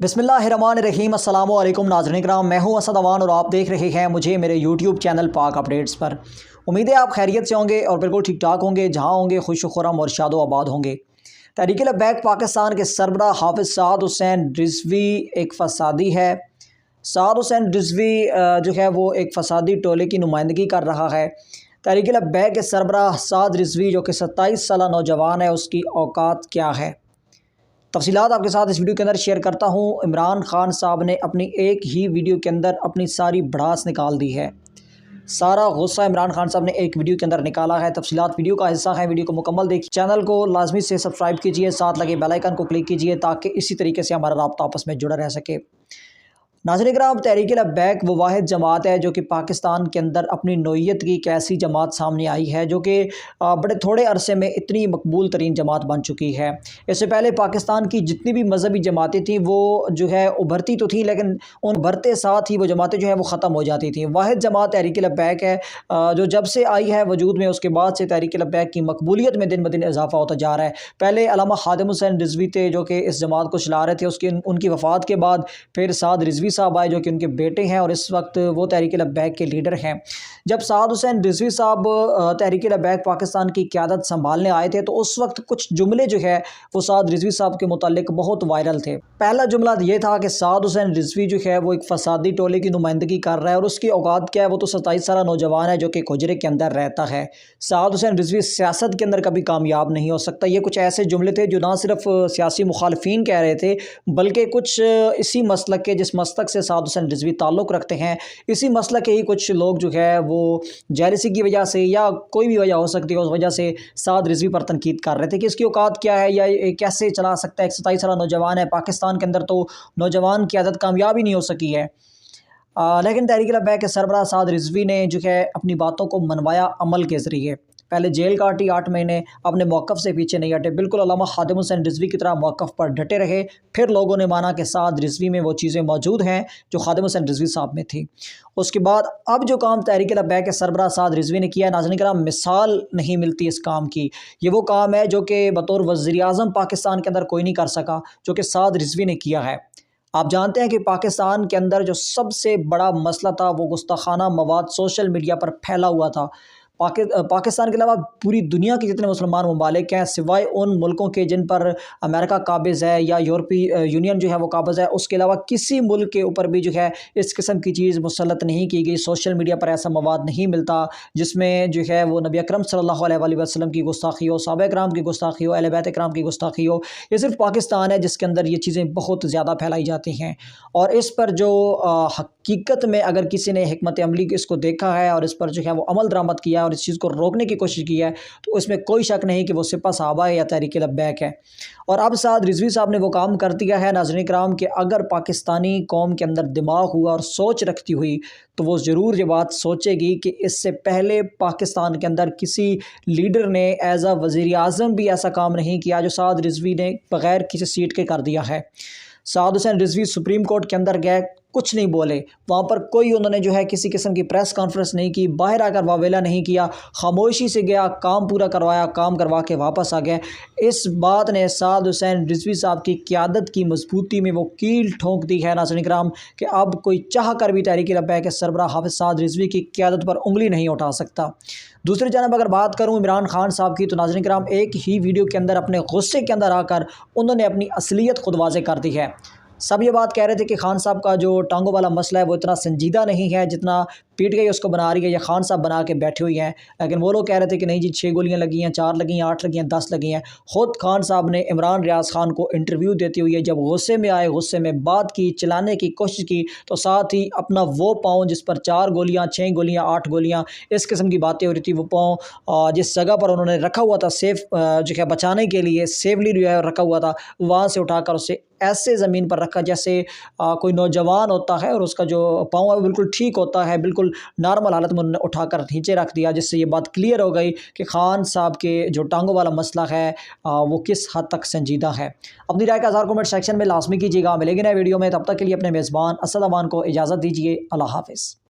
بسم اللہ الرحمن الرحیم۔ السلام علیکم ناظرین کرام، میں ہوں اسد اوان اور آپ دیکھ رہے ہیں مجھے میرے یوٹیوب چینل پاک اپڈیٹس پر۔ امید ہے آپ خیریت سے ہوں گے اور بالکل ٹھیک ٹھاک ہوں گے، جہاں ہوں گے خوش و خرم اور شاد و آباد ہوں گے۔ تحریک لبیک پاکستان کے سربراہ حافظ سعد حسین رضوی ایک فسادی ہے۔ سعد حسین رضوی جو ہے وہ ایک فسادی ٹولے کی نمائندگی کر رہا ہے۔ تحریک لبیک کے سربراہ سعد رضوی جو کہ 27 سالہ نوجوان ہے، اس کی اوقات کیا ہے؟ تفصیلات آپ کے ساتھ اس ویڈیو کے اندر شیئر کرتا ہوں۔ عمران خان صاحب نے اپنی ایک ہی ویڈیو کے اندر اپنی ساری بھڑاس نکال دی ہے۔ سارا غصہ عمران خان صاحب نے ایک ویڈیو کے اندر نکالا ہے۔ تفصیلات ویڈیو کا حصہ ہے، ویڈیو کو مکمل دیکھیے۔ چینل کو لازمی سے سبسکرائب کیجئے، ساتھ لگے بیل آئیکن کو کلک کیجئے تاکہ اسی طریقے سے ہمارا رابطہ آپس میں جڑا رہ سکے۔ ناظرین کرام، تحریک لبیک وہ واحد جماعت ہے جو کہ پاکستان کے اندر اپنی نوعیت کی ایک ایسی جماعت سامنے آئی ہے جو کہ بڑے تھوڑے عرصے میں اتنی مقبول ترین جماعت بن چکی ہے۔ اس سے پہلے پاکستان کی جتنی بھی مذہبی جماعتیں تھیں وہ جو ہے ابھرتی تو تھیں، لیکن ان ابھرتے ساتھ ہی وہ جماعتیں جو ہے وہ ختم ہو جاتی تھیں۔ واحد جماعت تحریک لبیک ہے جو جب سے آئی ہے وجود میں، اس کے بعد سے تحریک لبیک کی مقبولیت میں دن بدن اضافہ ہوتا جا رہا ہے۔ پہلے علامہ خادم حسین رضوی تھے جو کہ اس جماعت کو چلا رہے تھے، ان کی وفات کے بعد پھر سعد رضوی صاحب آئے جو کہ ان کے بیٹے ہیں اور اس وقت وہ تحریک لبیک کے لیڈر ہیں۔ جب سعد حسین رضوی صاحب تحریک لبیک پاکستان کی قیادت سنبھالنے آئے تھے تو اس وقت کچھ جملے جو ہے وہ سعد رضوی صاحب کے متعلق بہت وائرل تھے۔ پہلا جملہ یہ تھا کہ سعد حسین رضوی جو ہے وہ ایک فسادی ٹولے کی نمائندگی کر رہا ہے اور اس کی اوقات کیا ہے، وہ تو 27 سالہ نوجوان ہے جو کہ کھجرے کے اندر رہتا ہے۔ سعد حسین رضوی سیاست کے اندر کبھی کامیاب نہیں ہو سکتا۔ یہ کچھ ایسے جملے تھے جو نہ صرف سیاسی مخالفین کہہ رہے تھے بلکہ کچھ اسی مسلک کے، جس مسلک سے سعد حسین رضوی تعلق رکھتے ہیں، اسی مسئلہ کے ہی کچھ لوگ جو ہے وہ جیلسی کی وجہ سے یا کوئی بھی وجہ ہو سکتی ہے، اس وجہ سے سعد رضوی پر تنقید کر رہے تھے کہ اس کی اوقات کیا ہے یا کیسے چلا سکتا ہے۔ ایک 27 سالہ نوجوان ہے، پاکستان کے اندر تو نوجوان کی عادت کامیاب ہی نہیں ہو سکی ہے۔ لیکن تحریک لبیک کے سربراہ سعد رضوی نے جو ہے اپنی باتوں کو منوایا عمل کے ذریعے۔ پہلے جیل کاٹی 8 مہینے، اپنے موقف سے پیچھے نہیں ہٹے، بالکل علامہ خادم حسین رضوی کی طرح موقف پر ڈٹے رہے۔ پھر لوگوں نے مانا کہ سعد رضوی میں وہ چیزیں موجود ہیں جو خادم حسین رضوی صاحب میں تھی۔ اس کے بعد اب جو کام تحریک لبیک کے سربراہ سعد رضوی نے کیا ہے، ناظرین کرام مثال نہیں ملتی اس کام کی۔ یہ وہ کام ہے جو کہ بطور وزیر اعظم پاکستان کے اندر کوئی نہیں کر سکا، جو کہ سعد رضوی نے کیا ہے۔ آپ جانتے ہیں کہ پاکستان کے اندر جو سب سے بڑا مسئلہ تھا وہ گستاخانہ مواد سوشل میڈیا پر پھیلا ہوا تھا۔ پاکستان کے علاوہ پوری دنیا کے جتنے مسلمان ممالک ہیں، سوائے ان ملکوں کے جن پر امریکہ قابض ہے یا یورپی یونین جو ہے وہ قابض ہے، اس کے علاوہ کسی ملک کے اوپر بھی جو ہے اس قسم کی چیز مسلط نہیں کی گئی۔ سوشل میڈیا پر ایسا مواد نہیں ملتا جس میں جو ہے وہ نبی اکرم صلی اللہ علیہ وآلہ وسلم کی گستاخی ہو، صحابہ کرام کی گستاخی ہو، اہل بیت کرام کی گستاخی ہو۔ یہ صرف پاکستان ہے جس کے اندر یہ چیزیں بہت زیادہ پھیلائی جاتی ہیں، اور اس پر جو حقیقت میں اگر کسی نے حکمت عملی اس کو دیکھا ہے اور اس پر جو ہے وہ عمل درآمد کیا ہے اور اس چیز کو روکنے کی کوشش کی ہے، تو اس میں کوئی شک نہیں کہ وہ سپہ صحابہ ہے یا تحریک لبیک ہے۔ اور اب سعد رضوی صاحب نے وہ کام کر دیا ہے ناظرین کرام کہ اگر پاکستانی قوم کے اندر دماغ ہوا اور سوچ رکھتی ہوئی تو وہ ضرور یہ بات سوچے گی کہ اس سے پہلے پاکستان کے اندر کسی لیڈر نے ایز اے وزیر اعظم بھی ایسا کام نہیں کیا جو سعد رضوی نے بغیر کسی سیٹ کے کر دیا ہے۔ سعد حسین رضوی سپریم کورٹ کے اندر گئے، کچھ نہیں بولے، وہاں پر کوئی انہوں نے جو ہے کسی قسم کی پریس کانفرنس نہیں کی، باہر آ کر واویلا نہیں کیا، خاموشی سے گیا، کام پورا کروایا، کام کروا کے واپس آ گئے۔ اس بات نے سعد حسین رضوی صاحب کی قیادت کی مضبوطی میں وہ کیل ٹھونک دی ہے ناظرین کرام کہ اب کوئی چاہ کر بھی تحریک لبیک کے سربراہ حافظ سعد رضوی کی قیادت پر انگلی نہیں اٹھا سکتا۔ دوسری جانب اگر بات کروں عمران خان صاحب کی، تو ناظرین کرام ایک ہی ویڈیو کے اندر اپنے غصے کے اندر آ کر انہوں نے اپنی اصلیت خود واضح کر دی ہے۔ سب یہ بات کہہ رہے تھے کہ خان صاحب کا جو ٹانگوں والا مسئلہ ہے وہ اتنا سنجیدہ نہیں ہے جتنا پی ٹی آئی اس کو بنا رہی ہے یا خان صاحب بنا کے بیٹھے ہوئی ہیں، لیکن وہ لوگ کہہ رہے تھے کہ نہیں جی 6 گولیاں لگی ہیں، 4 لگی ہیں، 8 لگی ہیں، 10 لگی ہیں۔ خود خان صاحب نے عمران ریاض خان کو انٹرویو دیتے ہوئے جب غصے میں آئے، غصے میں بات کی، چلانے کی کوشش کی، تو ساتھ ہی اپنا وہ پاؤں جس پر 4 گولیاں، 6 گولیاں، 8 گولیاں اس قسم کی باتیں ہو رہی تھی، وہ پاؤں جس جگہ پر انہوں نے رکھا ہوا تھا سیف جو ہے بچانے کے لیے، سیفلی جو ہے رکھا ہوا تھا، وہاں سے اٹھا کر اسے ایسے زمین پر رکھا جیسے کوئی نوجوان ہوتا ہے اور اس کا جو پاؤں ہے بالکل ٹھیک ہوتا ہے، بالکل نارمل حالت میں انہوں نے اٹھا کر نیچے رکھ دیا، جس سے یہ بات کلیئر ہو گئی کہ خان صاحب کے جو ٹانگوں والا مسئلہ ہے وہ کس حد تک سنجیدہ ہے۔ اپنی رائے کا اظہار کمنٹ سیکشن میں لازمی کیجیے گا۔ ملیں گے نئے ویڈیو میں، تب تک کے لیے اپنے میزبان اسد اوان کو اجازت دیجیے۔ اللہ حافظ۔